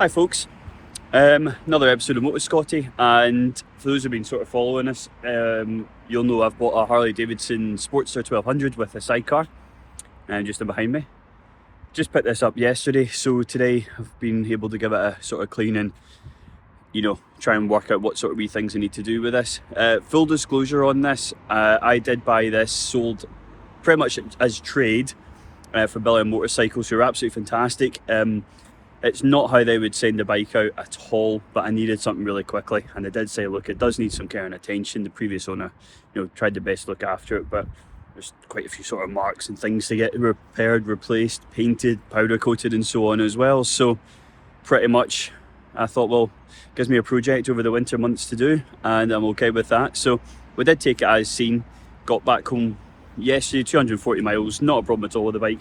Hi folks, another episode of Motor Scotty, and for those who've been sort of following us, you'll know I've bought a Harley Davidson Sportster 1200 with a sidecar, and just in behind me. Just picked this up yesterday, so today I've been able to give it a sort of clean and, try and work out what sort of wee things I need to do with this. Full disclosure on this, I did buy this sold pretty much as trade for Billion Motorcycles, who are absolutely fantastic. It's not how they would send the bike out at all, but I needed something really quickly, and I did say, look, it does need some care and attention. The previous owner, tried the best to look after it, but there's quite a few sort of marks and things to get repaired, replaced, painted, powder coated and so on as well. So pretty much I thought, well, it gives me a project over the winter months to do, and I'm okay with that. So we did take it as seen, got back home yesterday, 240 miles, not a problem at all with the bike.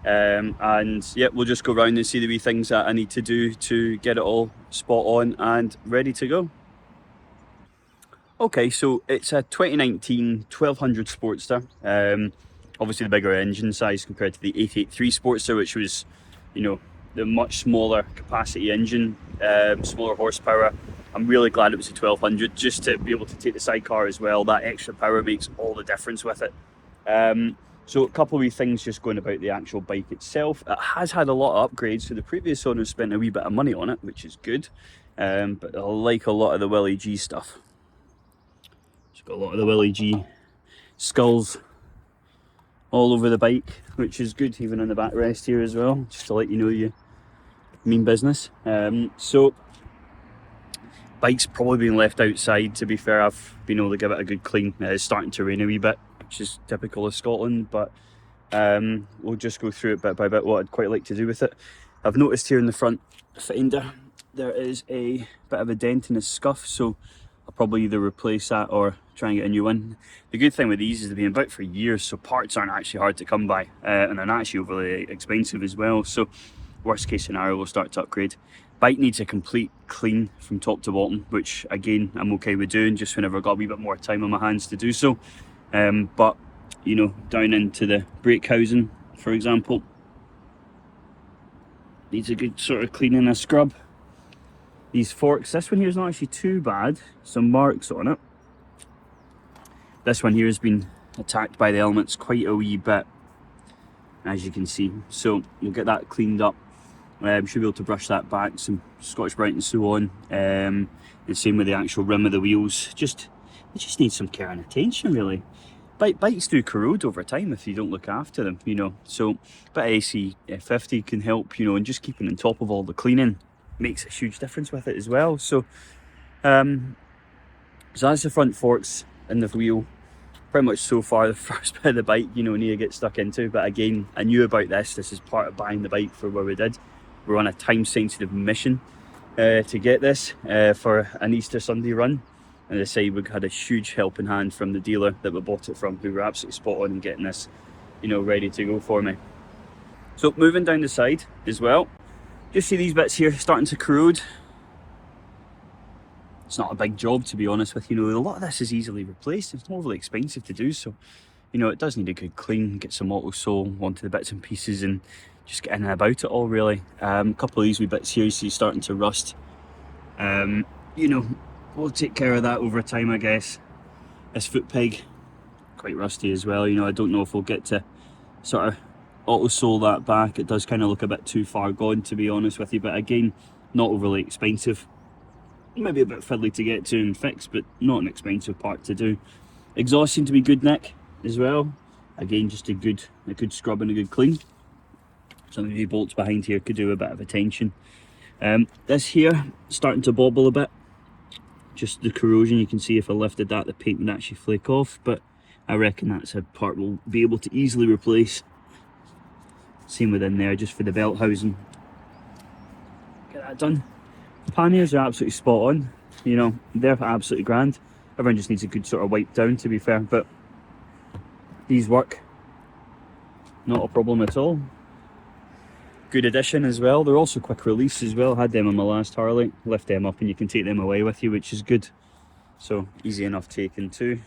And yeah, we'll just go around and see the wee things that I need to do to get it all spot on and ready to go. Okay, so it's a 2019 1200 Sportster. Obviously the bigger engine size compared to the 883 Sportster, which was, the much smaller capacity engine, smaller horsepower. I'm really glad it was a 1200, just to be able to take the sidecar as well. That extra power makes all the difference with it. So a couple of wee things just going about the actual bike itself. It has had a lot of upgrades, so the previous owner spent a wee bit of money on it, which is good. But I like a lot of the Willie G stuff. It's got a lot of the Willie G skulls all over the bike, which is good, even on the backrest here as well, just to let you know you mean business. So bike's probably been left outside, to be fair. I've been able to give it a good clean. It's starting to rain a wee bit, which is typical of Scotland, but we'll just go through it bit by bit what I'd quite like to do with it. I've noticed here in the front fender there is a bit of a dent and a scuff, so I'll probably either replace that or try and get a new one. The good thing with these is they've been about for years, so parts aren't actually hard to come by, and they're not actually overly expensive as well. So worst case scenario, we'll start to upgrade. Bike needs a complete clean from top to bottom, which again I'm okay with doing, just whenever I've got a wee bit more time on my hands to do so. But down into the brake housing, for example, needs a good sort of clean and a scrub. These forks, this one here is not actually too bad, some marks on it. This one here has been attacked by the elements quite a wee bit, as you can see, so we'll get that cleaned up. Should be able to brush that back, some Scotch-Brite and so on. And same with the actual rim of the wheels. It just needs some care and attention, really. Bikes do corrode over time if you don't look after them, so a bit of AC50 can help, and just keeping on top of all the cleaning makes a huge difference with it as well. So that's the front forks and the wheel. Pretty much so far the first bit of the bike, need to get stuck into. But again, I knew about this is part of buying the bike for where we did. We're on a time-sensitive mission to get this for an Easter Sunday run. And as I say, we had a huge helping hand from the dealer that we bought it from, who were absolutely spot on in getting this, ready to go for me. So moving down the side as well, just see these bits here starting to corrode. It's not a big job, to be honest with you. A lot of this is easily replaced. It's not overly expensive to do, so it does need a good clean, get some auto sole onto the bits and pieces and just get in and about it all, really. A couple of these wee bits here you see starting to rust. We'll take care of that over time, I guess. This foot peg, quite rusty as well. I don't know if we'll get to sort of auto sole that back. It does kind of look a bit too far gone, to be honest with you, but again, not overly expensive. Maybe a bit fiddly to get to and fix, but not an expensive part to do. Exhaust seemed to be good, Nick, as well. Again, just a good scrub and a good clean. Some of the bolts behind here could do a bit of attention. This here starting to bobble a bit. Just the corrosion, you can see if I lifted that, the paint would actually flake off, but I reckon that's a part we'll be able to easily replace. Same within there, just for the belt housing. Get that done. Panniers are absolutely spot on, they're absolutely grand. Everyone just needs a good sort of wipe down, to be fair, but these work, not a problem at all. Good addition as well. They're also quick release as well. Had them on my last Harley. Lift them up and you can take them away with you, which is good. So easy enough taken too.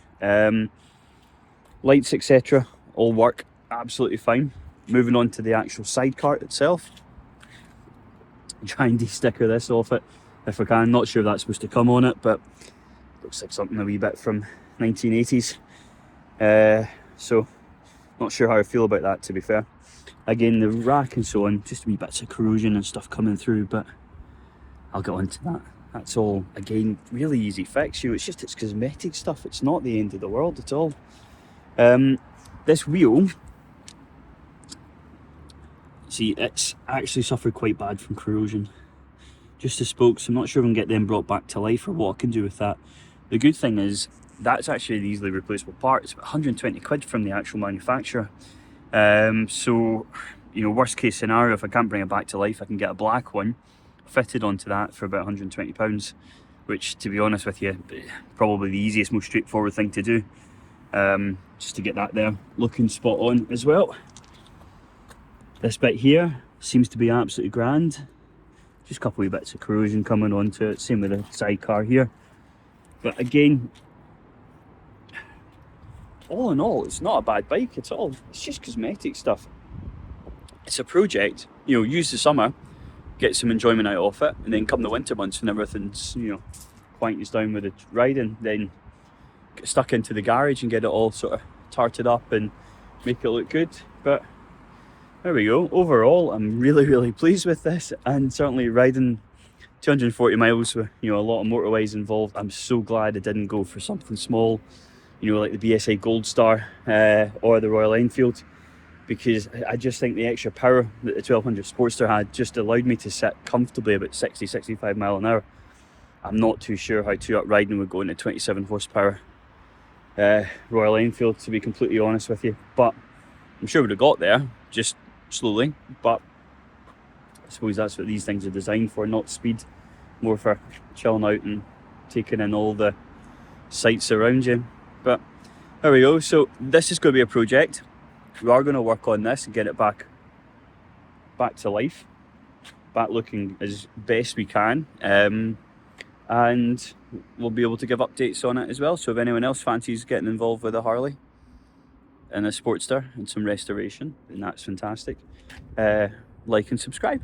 Lights, etc., all work absolutely fine. Moving on to the actual sidecar itself. try and de-sticker this off it if I can. Not sure if that's supposed to come on it, but looks like something a wee bit from 1980s. So not sure how I feel about that, to be fair. Again, the rack and so on, just wee bits of corrosion and stuff coming through, but I'll get onto that. That's all, again, really easy fix. It's cosmetic stuff. It's not the end of the world at all. This wheel, see, it's actually suffered quite bad from corrosion. Just the spokes, I'm not sure if I can get them brought back to life or what I can do with that. The good thing is, that's actually an easily replaceable part. It's about 120 quid from the actual manufacturer. So, worst case scenario, if I can't bring it back to life, I can get a black one fitted onto that for about £120, which, to be honest with you, probably the easiest, most straightforward thing to do. Just to get that there looking spot on as well. This bit here seems to be absolutely grand. Just a couple of bits of corrosion coming onto it, same with the sidecar here. But again, all in all, it's not a bad bike at all. It's just cosmetic stuff. It's a project, use the summer, get some enjoyment out of it, and then come the winter months when everything's, quietens down with the riding, then get stuck into the garage and get it all sort of tarted up and make it look good. But there we go. Overall, I'm really, really pleased with this, and certainly riding 240 miles with a lot of motorways involved. I'm so glad I didn't go for something small, like the BSA Gold Star or the Royal Enfield, because I just think the extra power that the 1200 Sportster had just allowed me to sit comfortably about 60-65 mile an hour. I'm not too sure how 2-up riding would go in a 27 horsepower Royal Enfield, to be completely honest with you, but I'm sure we'd have got there, just slowly. But I suppose that's what these things are designed for, not speed, more for chilling out and taking in all the sights around you. But there we go. So this is going to be a project. We are going to work on this and get it back to life, back looking as best we can, and we'll be able to give updates on it as well. So if anyone else fancies getting involved with a Harley and a Sportster and some restoration, then that's fantastic. Like and subscribe.